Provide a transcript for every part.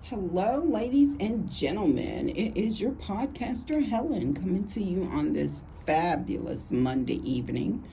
Hello, ladies and gentlemen. It is your podcaster, Helen, coming to you on this fabulous Monday evening.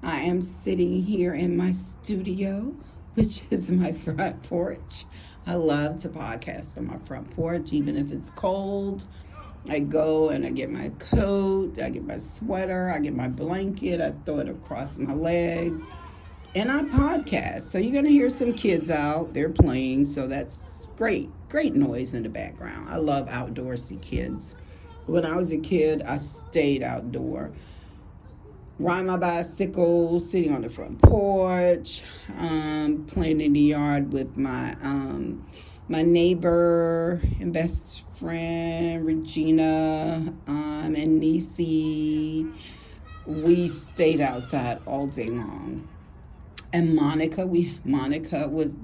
I am sitting here in my studio, which is my front porch. I love to podcast on my front porch, even if it's cold. I go and I get my coat, I get my sweater, I get my blanket, I throw it across my legs, and I podcast. So you're going to hear some kids out. They're playing, so that's great. Great noise in the background. I love outdoorsy kids. When I was a kid, I stayed outdoor. Riding my bicycle, sitting on the front porch, playing in the yard with my neighbor and best friend, Regina, and Nisi. We stayed outside all day long. And Monica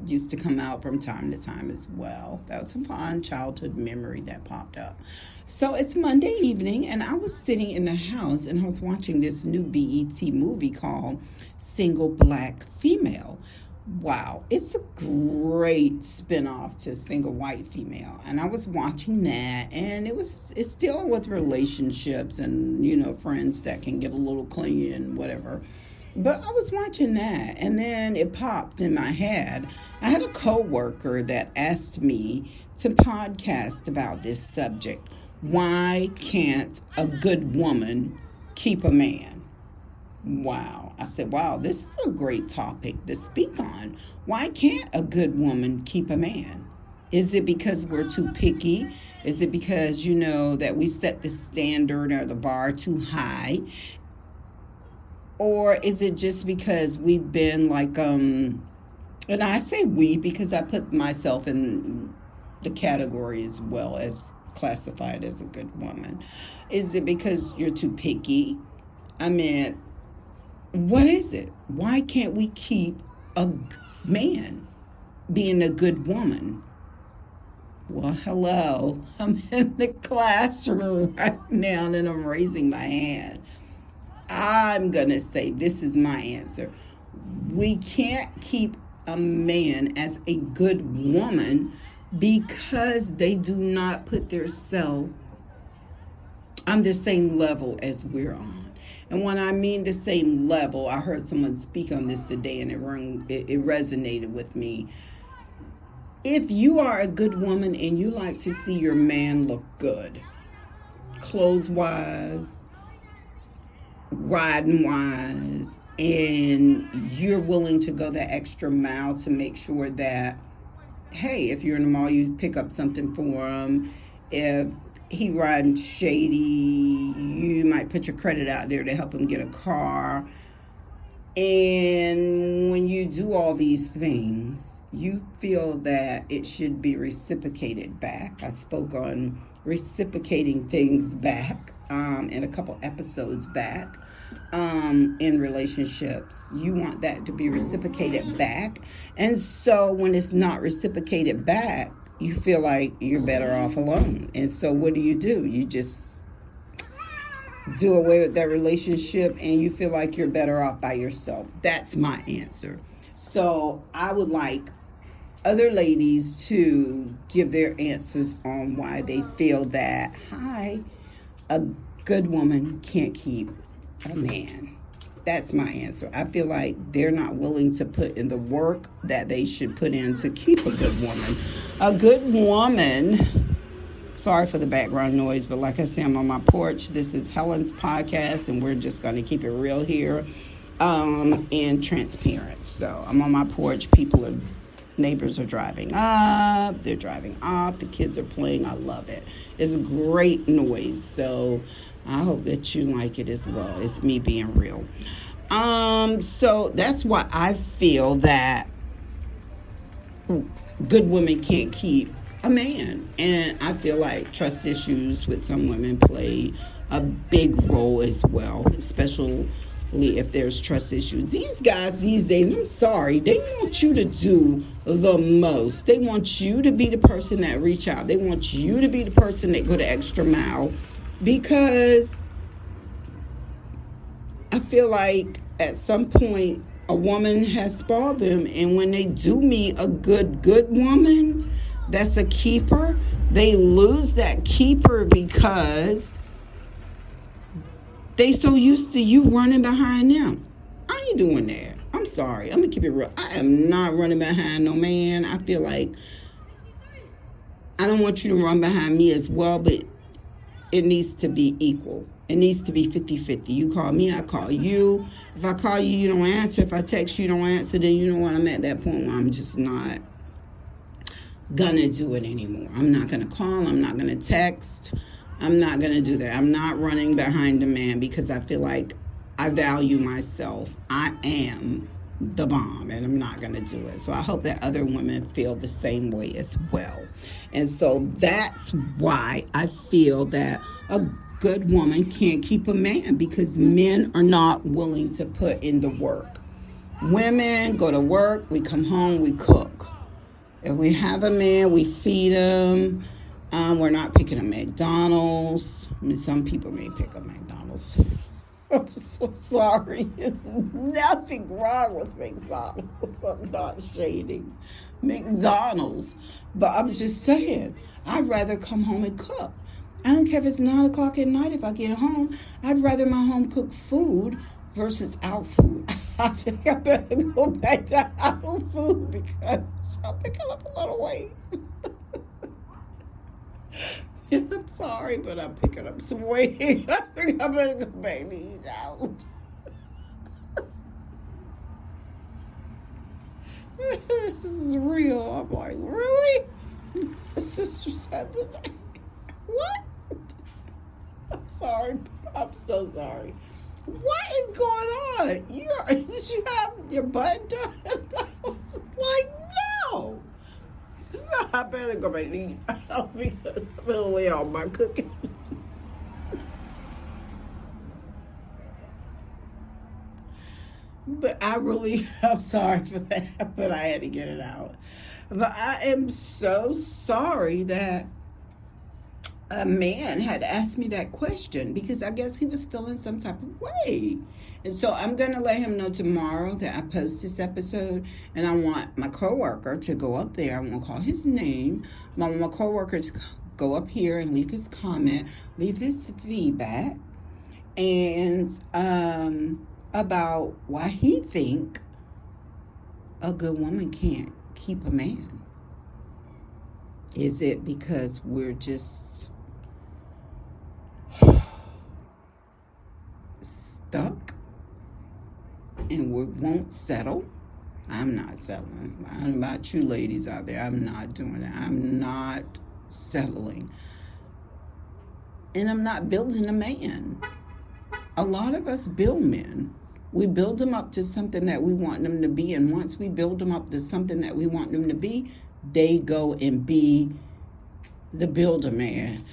used to come out from time to time as well. That was a fun childhood memory that popped up. So it's Monday evening, and I was sitting in the house, and I was watching this new BET movie called Single Black Female. Wow, it's a great spinoff to Single White Female. And I was watching that, and it's dealing with relationships and, friends that can get a little clingy and whatever. But I was watching that, and then it popped in my head. I had a coworker that asked me to podcast about this subject. Why can't a good woman keep a man? Wow. I said, wow, this is a great topic to speak on. Why can't a good woman keep a man? Is it because we're too picky? Is it because, that we set the standard or the bar too high? Or is it just because we've been like, and I say we because I put myself in the category as well as classified as a good woman. Is it because you're too picky? I mean, what is it? Why can't we keep a man being a good woman? Well, hello. I'm in the classroom right now and I'm raising my hand. I'm going to say this is my answer. We can't keep a man as a good woman because they do not put themselves on the same level as we're on. And when I mean the same level, I heard someone speak on this today and it resonated with me. If you are a good woman and you like to see your man look good, clothes-wise, riding wise, and you're willing to go the extra mile to make sure that, hey, if you're in the mall, you pick up something for him. If he riding shady, you might put your credit out there to help him get a car. And when you do all these things, you feel that it should be reciprocated back. I spoke on reciprocating things back in a couple episodes back. In relationships, you want that to be reciprocated back, and so when it's not reciprocated back, you feel like you're better off alone. And so what do? You just do away with that relationship and you feel like you're better off by yourself. That's my answer. So I would like other ladies to give their answers on why they feel that a good woman can't keep a man. That's my answer. I feel like they're not willing to put in the work that they should put in to keep a good woman. A good woman, sorry for the background noise, but like I said, I'm on my porch. This is Helen's podcast, and we're just going to keep it real here and transparent. So I'm on my porch. Neighbors are driving up. They're driving off. The kids are playing. I love it. It's great noise. So I hope that you like it as well. It's me being real. So that's why I feel that good women can't keep a man. And I feel like trust issues with some women play a big role as well, especially if there's trust issues. These guys these days, I'm sorry, they want you to do the most. They want you to be the person that reach out. They want you to be the person that go the extra mile. Because I feel like at some point a woman has spoiled them, and when they do meet a good woman, that's a keeper, they lose that keeper because they so used to you running behind them. I ain't doing that. I'm sorry. I'm going to keep it real. I am not running behind no man. I feel like I don't want you to run behind me as well, but it needs to be equal. It needs to be 50-50. You call me, I call you. If I call you, you don't answer. If I text you, you don't answer. Then you know what? I'm at that point where I'm just not gonna do it anymore. I'm not gonna call. I'm not gonna text. I'm not gonna do that. I'm not running behind a man because I feel like I value myself. I am the bomb, and I'm not gonna do it. So I hope that other women feel the same way as well. And so that's why I feel that a good woman can't keep a man, because men are not willing to put in the work. Women go to work, we come home, we cook. If we have a man, we feed him. We're not picking a McDonald's. I mean, some people may pick a McDonald's. I'm so sorry. There's nothing wrong with McDonald's. I'm not shading McDonald's. But I'm just saying, I'd rather come home and cook. I don't care if it's 9 o'clock at night. If I get home, I'd rather my home cooked food versus out food. I think I better go back to out food because I'm picking up a little weight. I'm sorry, but I'm picking up some weight. I think I better go back to eat out. This is real. I'm like, really? Sister said that. What? I'm sorry. I'm so sorry. What is going on? Did you have your butt done? I was like, no. So I better go back and eat out because I'm going to lay off my cooking. But I'm sorry for that, but I had to get it out. But I am so sorry that a man had asked me that question, because I guess he was feeling some type of way. And so I'm going to let him know tomorrow that I post this episode, and I want my coworker to go up there. I won't call his name. I want my coworker to go up here and leave his comment, leave his feedback, and about why he think a good woman can't keep a man. Is it because we're just stuck and we won't settle? I'm not settling. I don't know about you ladies out there. I'm not doing that. I'm not settling. And I'm not building a man. A lot of us build men. We build them up to something that we want them to be. And once we build them up to something that we want them to be, they go and be the builder man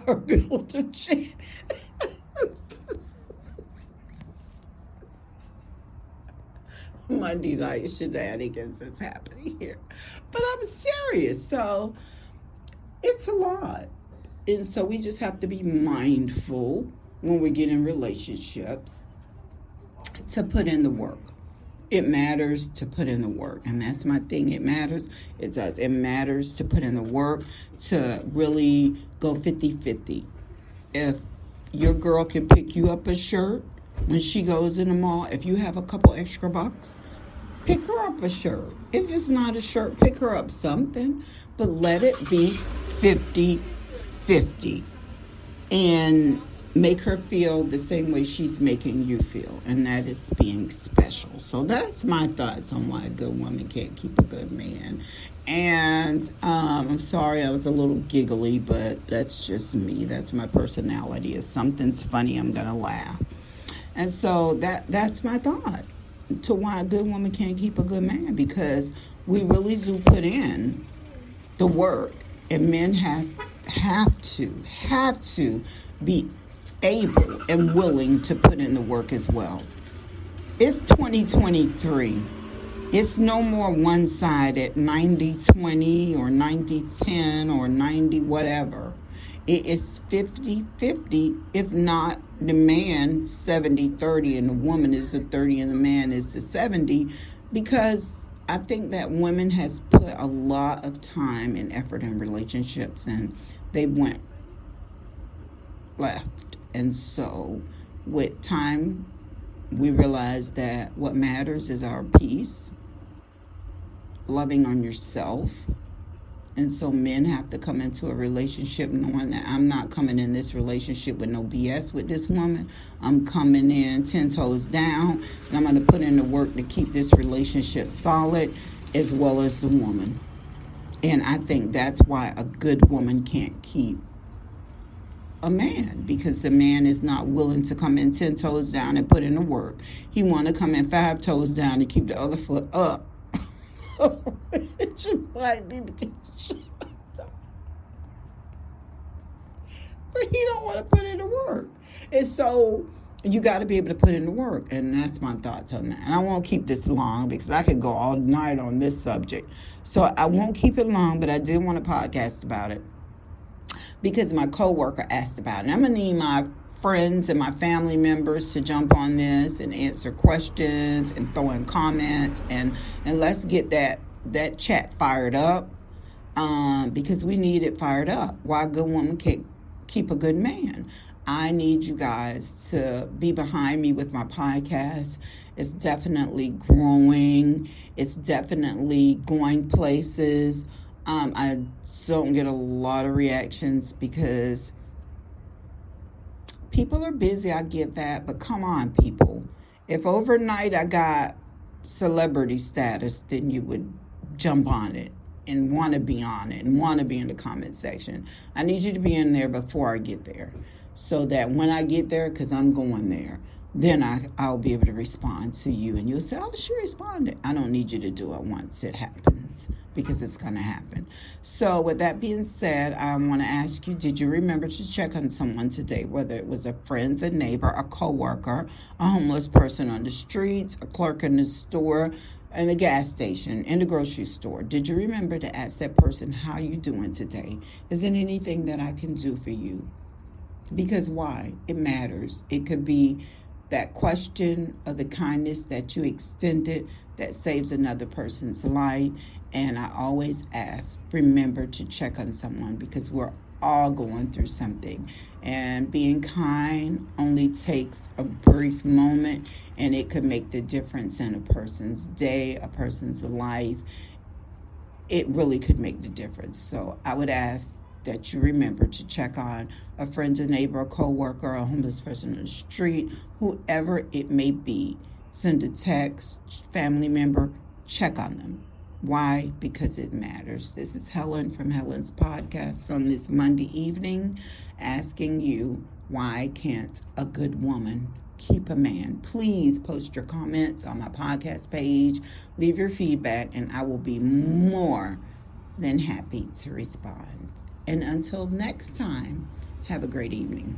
or builder chick. Monday night shenanigans is happening here. But I'm serious. So it's a lot. And so we just have to be mindful when we get in relationships to put in the work. It matters to put in the work. And that's my thing. It matters. It does. It matters to put in the work, to really go 50-50. If your girl can pick you up a shirt when she goes in the mall, if you have a couple extra bucks, pick her up a shirt. If it's not a shirt, pick her up something. But let it be 50-50. And make her feel the same way she's making you feel, and that is being special. So that's my thoughts on why a good woman can't keep a good man. And I'm sorry I was a little giggly, but that's just me. That's my personality. If something's funny, I'm gonna laugh. And so that's my thought to why a good woman can't keep a good man, because we really do put in the work, and men have to be able and willing to put in the work as well. It's 2023. It's no more one-sided 90-20 or 90-10 or 90 whatever. It is 50-50, if not the man 70-30 and the woman is the 30 and the man is the 70, because I think that women has put a lot of time and effort in relationships, and they went left. And so with time, we realize that what matters is our peace, loving on yourself. And so men have to come into a relationship knowing that I'm not coming in this relationship with no BS with this woman. I'm coming in 10 toes down, and I'm going to put in the work to keep this relationship solid, as well as the woman. And I think that's why a good woman can't keep a man, because the man is not willing to come in 10 toes down and put in the work. He want to come in 5 toes down and keep the other foot up. You might need to get shot up. But he don't want to put in the work. And so you got to be able to put in the work. And that's my thoughts on that. And I won't keep this long because I could go all night on this subject. So I won't keep it long, but I did want to podcast about it because my coworker asked about it. I'm going to need my friends and my family members to jump on this and answer questions and throw in comments, and let's get that chat fired up, because we need it fired up. Why a good woman can't keep a good man. I need you guys to be behind me with my podcast. It's definitely growing. It's definitely going places. I don't get a lot of reactions because people are busy, I get that, but come on, people. If overnight I got celebrity status, then you would jump on it and want to be on it and want to be in the comment section. I need you to be in there before I get there, so that when I get there, because I'm going there, then I'll be able to respond to you, and you'll say, oh, she responded. I don't need you to do it once it happens, because it's going to happen. So with that being said, I want to ask you, did you remember to check on someone today, whether it was a friend, a neighbor, a coworker, a homeless person on the streets, a clerk in the store, in the gas station, in the grocery store? Did you remember to ask that person, how you doing today? Is there anything that I can do for you? Because why? It matters. It could be that question of the kindness that you extended that saves another person's life. And I always ask, remember to check on someone, because we're all going through something. And being kind only takes a brief moment, and it could make the difference in a person's day, a person's life. It really could make the difference. So I would ask that you remember to check on a friend, a neighbor, a coworker, a homeless person on the street, whoever it may be. Send a text, family member, check on them. Why? Because it matters. This is Helen from Helen's Podcast on this Monday evening, asking you, why can't a good woman keep a man? Please post your comments on my podcast page, leave your feedback, and I will be more than happy to respond. And until next time, have a great evening.